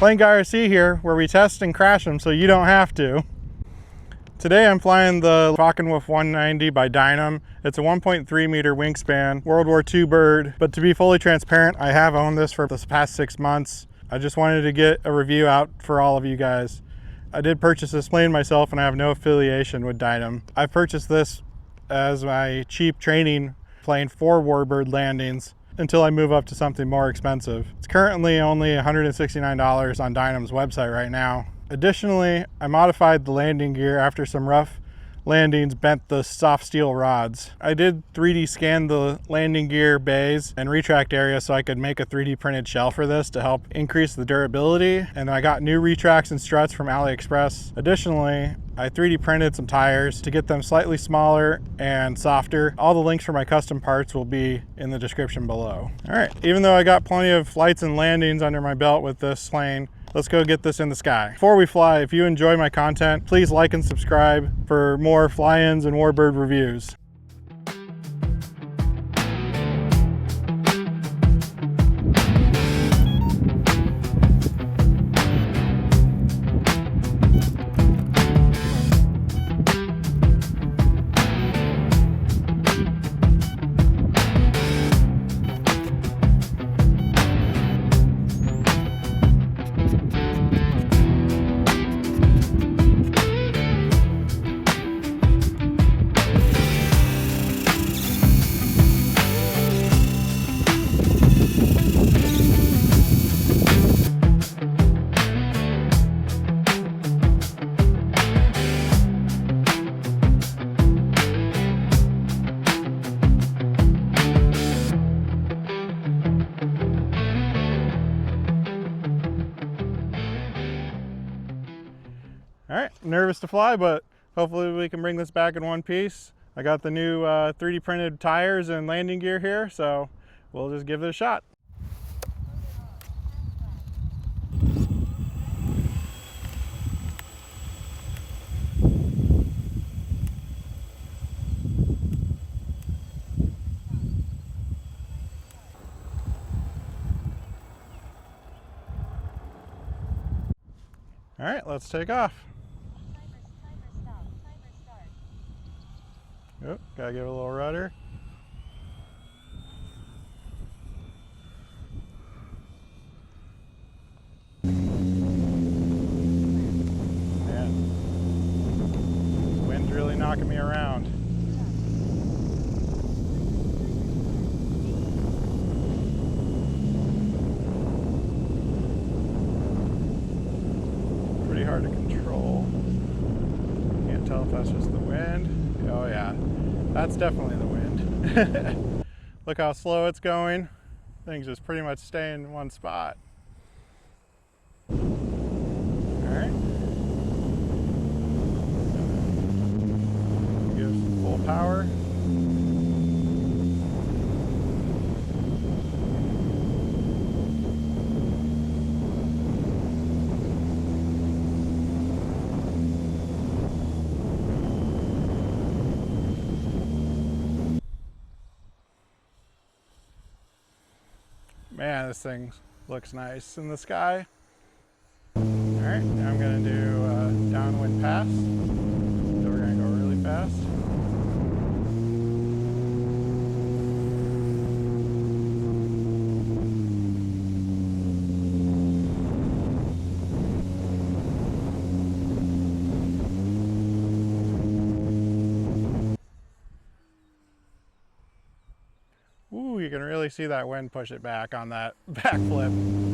PlaneGuyRC here, where we test and crash them so you don't have to. Today I'm flying the FW-190 by Dynam. It's a 1.3 meter wingspan, World War II bird, but to be fully transparent, I have owned this for the past 6 months. I just wanted to get a review out for all of you guys. I did purchase this plane myself and I have no affiliation with Dynam. I purchased this as my cheap training plane for warbird landings until I move up to something more expensive. It's currently only $169 on Dynam's website right now. Additionally, I modified the landing gear after some rough landings bent the soft steel rods. I did 3D scan the landing gear bays and retract area so I could make a 3D printed shell for this to help increase the durability, and I got new retracts and struts from AliExpress. Additionally, I 3D printed some tires to get them slightly smaller and softer. All the links for my custom parts will be in the description below. All right, even though I got plenty of flights and landings under my belt with this plane, let's go get this in the sky. Before we fly, if you enjoy my content, please like and subscribe for more fly-ins and warbird reviews. All right, I'm nervous to fly, but hopefully we can bring this back in one piece. I got the new 3D printed tires and landing gear here, so we'll just give it a shot. All right, let's take off. Oh, gotta give it a little rudder. Man, wind's really knocking me around. Pretty hard to control. Can't tell if that's just the wind. Oh yeah, that's definitely the wind. Look how slow it's going. Things just pretty much stay in one spot. All right. Give some full power. Man, this thing looks nice in the sky. All right, now I'm gonna do downwind pass. So we're gonna go really fast. Ooh, you can really see that wind push it back on that backflip. I'm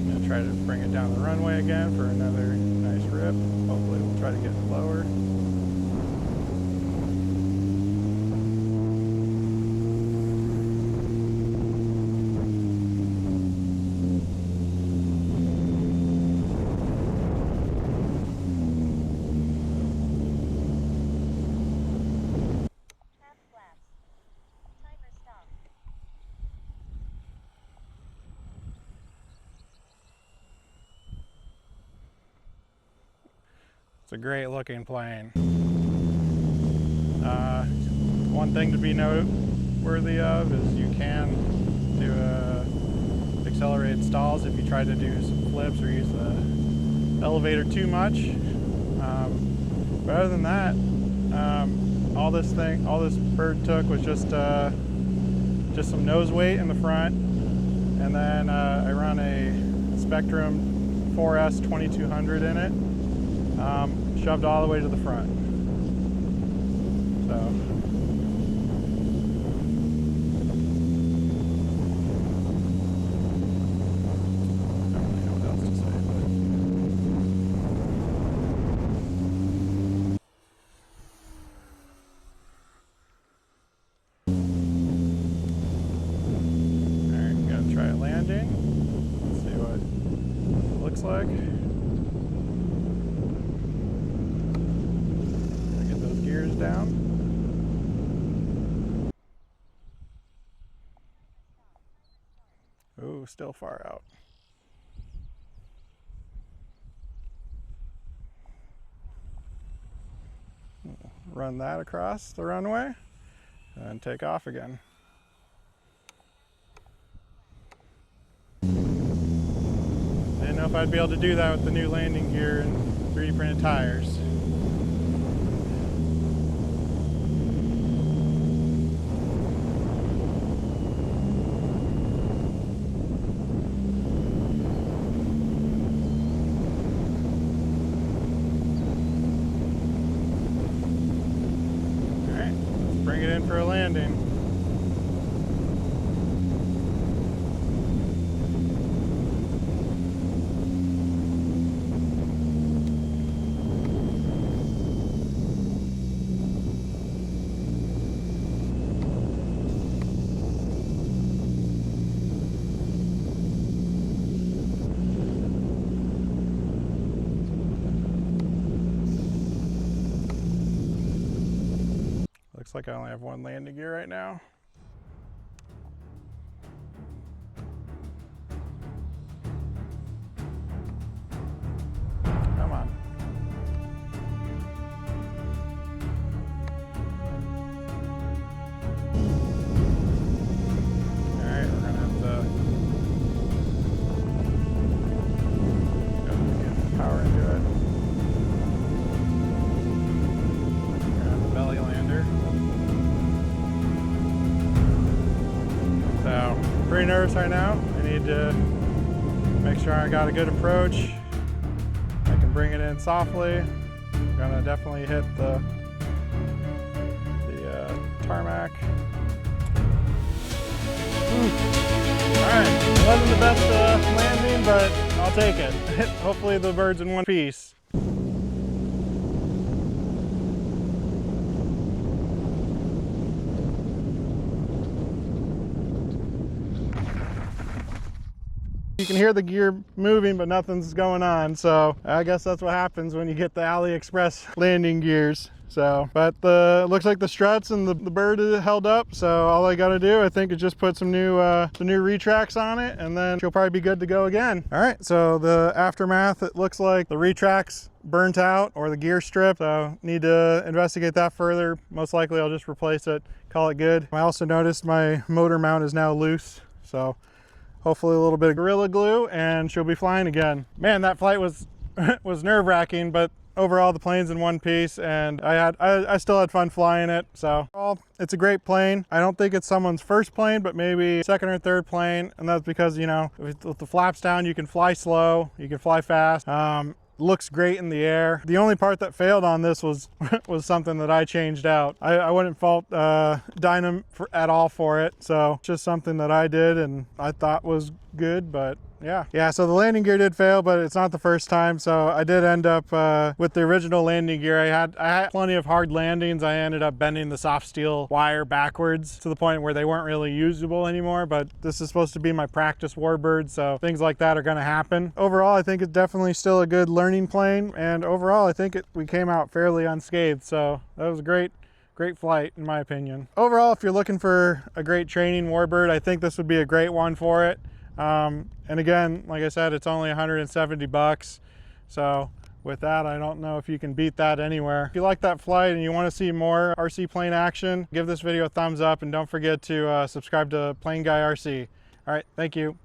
gonna try to bring it down the runway again for another nice rip. Hopefully we'll try to get it lower. It's a great looking plane. One thing to be worthy of is you can do accelerated stalls if you try to do some flips or use the elevator too much. But other than that, all this bird took was just some nose weight in the front, and then I run a Spectrum 4S 2200 in it, shoved all the way to the front. So. Like. Get those gears down. Ooh, still far out. Run that across the runway and take off again. I didn't know if I'd be able to do that with the new landing gear and 3D printed tires. All right, let's bring it in for a landing. Looks like I only have one landing gear right now. Come on. All right, we're gonna have to get the power into it. We're gonna have the belly lander. So, pretty nervous right now. I need to make sure I got a good approach. I can bring it in softly. I'm gonna definitely hit the tarmac. Alright, it wasn't the best landing, but I'll take it. Hopefully the bird's in one piece. You can hear the gear moving, but nothing's going on. So I guess that's what happens when you get the AliExpress landing gears. So, but it looks like the struts and the bird is held up. So all I got to do, I think, is just put some new retracts on it, and then she'll probably be good to go again. All right. So the aftermath, it looks like the retracts burnt out or the gear strip. So need to investigate that further. Most likely I'll just replace it, call it good. I also noticed my motor mount is now loose. So hopefully a little bit of Gorilla Glue and she'll be flying again. Man, that flight was was nerve-wracking, but overall the plane's in one piece, and I still had fun flying it. So it's a great plane. I don't think it's someone's first plane, but maybe second or third plane, and that's because, you know, with the flaps down, you can fly slow, you can fly fast. Looks great in the air. The only part that failed on this was something that I changed out. I wouldn't fault Dynam at all for it. So just something that I did and I thought was good, but yeah, so the landing gear did fail, but it's not the first time. So I did end up with the original landing gear. I had plenty of hard landings. I ended up bending the soft steel wire backwards to the point where they weren't really usable anymore, but this is supposed to be my practice warbird, so things like that are going to happen. Overall, I think it's definitely still a good learning plane, and overall I think we came out fairly unscathed, so that was a great flight in my opinion. Overall, if you're looking for a great training warbird, I think this would be a great one for it. And again, like I said, it's only 170 bucks. So with that, I don't know if you can beat that anywhere. If you like that flight and you want to see more RC plane action, give this video a thumbs up and don't forget to subscribe to PlaneGuyRC. All right, thank you.